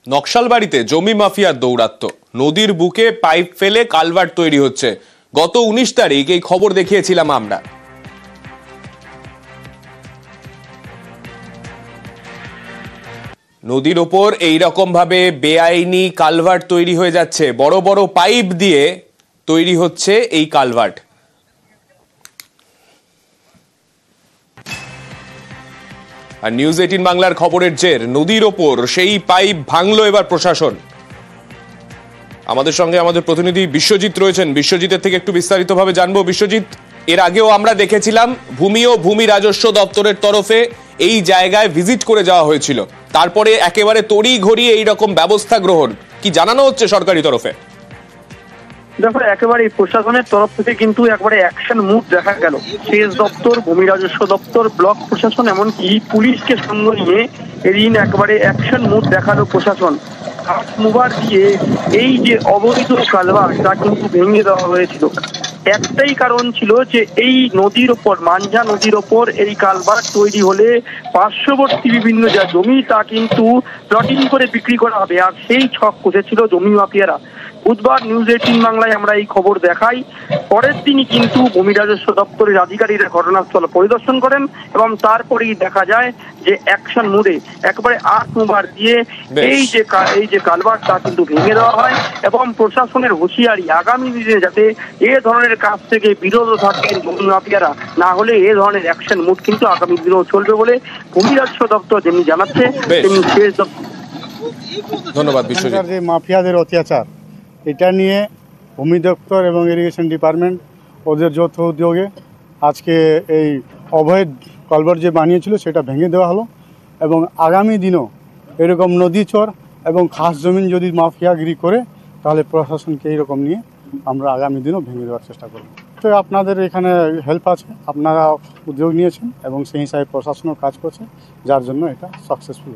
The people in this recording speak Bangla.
নকশালবাড়িতে জমি মাফিয়ার দৌরাত্ম্য, নদীর বুকে পাইপ ফেলে কালভার্ট তৈরি হচ্ছে। গত 19 তারিখ এই খবর দেখিয়েছিলাম আমরা। নদীর ওপর এইরকম ভাবে বেআইনি কালভার্ট তৈরি হয়ে যাচ্ছে, বড় বড় পাইপ দিয়ে তৈরি হচ্ছে এই কালভার্ট। আর নিউজ 18 বাংলার খবরের জের, নদীর ওপর সেই পাইপ ভাঙলো এবার প্রশাসন। আমাদের সঙ্গে আমাদের প্রতিনিধি বিশ্বজিৎ রয়েছেন, বিশ্বজিতের থেকে একটু বিস্তারিতভাবে জানবো। বিশ্বজিৎ, এর আগেও আমরা দেখেছিলাম ভূমি ও ভূমি রাজস্ব দপ্তরের তরফে এই জায়গায় ভিজিট করে যাওয়া হয়েছিল, তারপরে একেবারে তড়ি ঘড়ি এইরকম ব্যবস্থা গ্রহণ, কি জানানো হচ্ছে সরকারি তরফে? দেখো, একেবারে প্রশাসনের তরফ থেকে কিন্তু একবারে অ্যাকশন মুভ দেখা গেল। সেচ দপ্তর, ভূমি রাজস্ব দপ্তর, ব্লক প্রশাসন, এমনকি পুলিশকে সঙ্গে নিয়ে এদিন একবারে অ্যাকশন মুভ দেখালো প্রশাসন। হাত মুভার দিয়ে এই যে অবৈধ কালভার্ট তা কিন্তু ভেঙে দেওয়া হয়েছিল। একটাই কারণ ছিল যে এই নদীর ওপর, মাঞ্ঝা নদীর ওপর এই কালভার্ট তৈরি হলে পার্শ্ববর্তী বিভিন্ন যা জমি তা কিন্তু প্লটিং করে বিক্রি করা হবে, আর সেই ছক কষেছিল জমি মাফিয়ারা। বুধবার নিউজ 18 বাংলায় আমরা এই খবর দেখাই। পরের দিনই কিন্তু ভূমি রাজস্ব দপ্তরের আধিকারিকরা ঘটনাস্থল পরিদর্শন করেন এবং তারপরেই দেখা যায় যে অ্যাকশন মুডে একবারে আট মুভার দিয়ে এই যে কালভার্ট তা কিন্তু ভেঙে দেওয়া হয় এবং প্রশাসনের হুঁশিয়ারি, আগামী দিনে যাতে এ ধরনের কাজ থেকে বিরত থাকেন ভূমি মাফিয়ারা, না হলে এ ধরনের অ্যাকশন মুড কিন্তু আগামী দিনেও চলবে বলে ভূমি রাজস্ব দপ্তর যেমনি জানাচ্ছে তেমনি সেচ দপ্তর। ধন্যবাদ বিশ্বজিৎ। যে মাফিয়াদের অত্যাচার, এটা নিয়ে ভূমি দপ্তর এবং ইরিগেশন ডিপার্টমেন্ট ওদের যৌথ উদ্যোগে আজকে এই অবৈধ কালভার্ট যে বানিয়েছিল সেটা ভেঙে দেওয়া হলো এবং আগামী দিনও এরকম নদী চর এবং খাস জমিন যদি মাফিয়াগিরি করে তাহলে প্রশাসনকে এইরকম নিয়ে আমরা আগামী দিনও ভেঙে দেওয়ার চেষ্টা করব। তো আপনাদের এখানে হেল্প আছে, আপনারা উদ্যোগ নিয়েছেন এবং সেই হিসাবে প্রশাসনও কাজ করছে, যার জন্য এটা সাকসেসফুল।